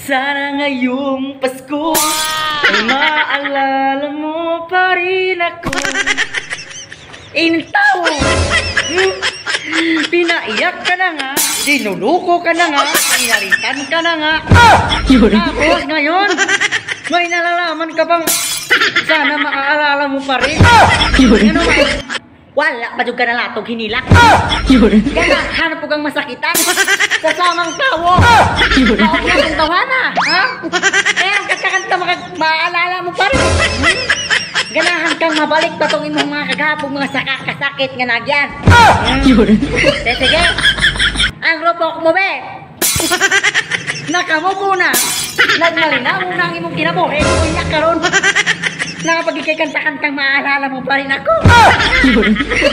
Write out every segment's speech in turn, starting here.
Sana ngayong Pasko ay maalala mo pa rin ako. Intaw! Pinaiyak ka na nga, dinuluko ka na nga, pinalitan ka na nga. Tapos ngayon, may nalalaman ka bang sana makaalala mo pa rin? Ano ba? Wala pa yung kanalatog hinilak. Kaya hanap po kang masakitan sa samang tawo. Kaok na kong tawana. Kaya kakakanta maaalala mo pa rin. Ganahan kang mabalik pa itong imong mga kagapong mga sakakasakit nga nagyan. Sige, ang ropok mo be. Nakamo muna. Nagmalinaw muna ang imong kinabuhi. Uyak ka ron. Nakapag ikay-kanta-kantang maalala mo pa rin ako.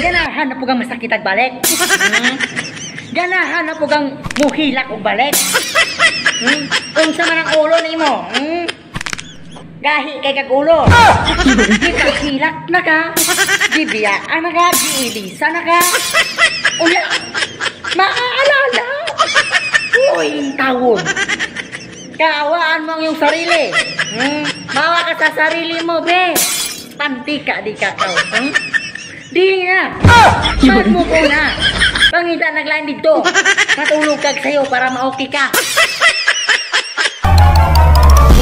Ganahan na po kang masakit at balik. Ganahan na po kang muhilak o balik. Kung sa man ang ulo ni mo. Gahi kay kagulo. Hilak na ka. Bibiyaan na ka. Giilisa na ka. Uya, maaalala. Uy, tawon. Kaawaan mo ang iyong sarili. Bawa ka sa sarili mo, be. Pantika di kakaw. Di na. Pag mo ko na. Pangita naglain dito. Matulog kag sa'yo para ma-okay ka.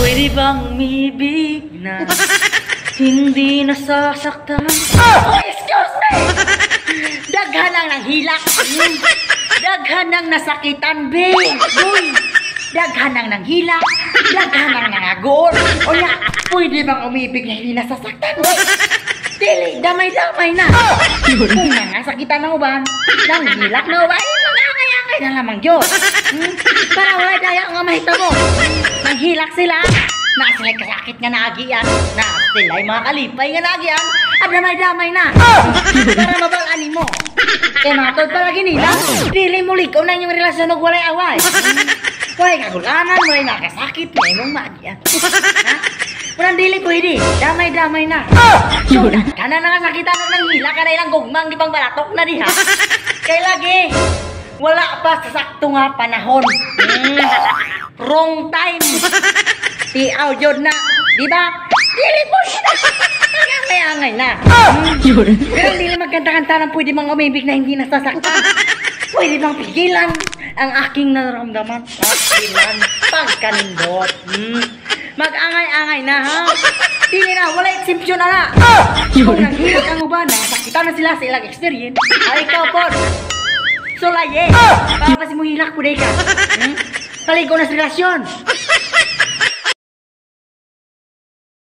Pwede bang umibig na hindi nasasaktan? Oh, excuse me! Daghan ang nanghilak. Daghan ang nasakitan, be. Uy! Daghan ang nanghilak. Daghan ang nangagor. O ya, pwede bang umibig na hindi nasasaktan? Dili, damay-damay na. Kung nangasakitan ng uban, nanghilak na uban, magangay-angay na lamang Diyos. Para wala daya nga mahita mo. Nanghilak sila. Na sila'y kasakit nga naagian. Na sila'y mga kalipay nga naagian. At damay-damay na. Para mabalani mo. Kaya matod palagi nila. Dili mo likaw na inyong relasyon ng walay away. Walay kagulanan, walay nakasakit. Walay mong maagian. Ha? Walang dili pwede. Damay-damay na. So, ka na nangasakitan ng nanghila ka na ilang gugmang di pang balatok na diha. Kaya lagi, wala pa sa sakto nga panahon. Wrong time. Tiaw yun na. Diba? Dili po yun na. Angay-angay na. Pero dili magkanta-kanta ng pwede mang umibig na hindi nasasaktan. Pwede bang pigilan ang aking nararamdaman. Pigilan. Pagkanindot. Mag-angay-angay na, ha? Dili na. Wala eksepsyon na na. Kung nanghilak ang uban, nasakitan na sila sa ilang experience. Ay, ikaw po. Sulaye. Para pa si mo hilak po, ka. Paligo na sa relasyon.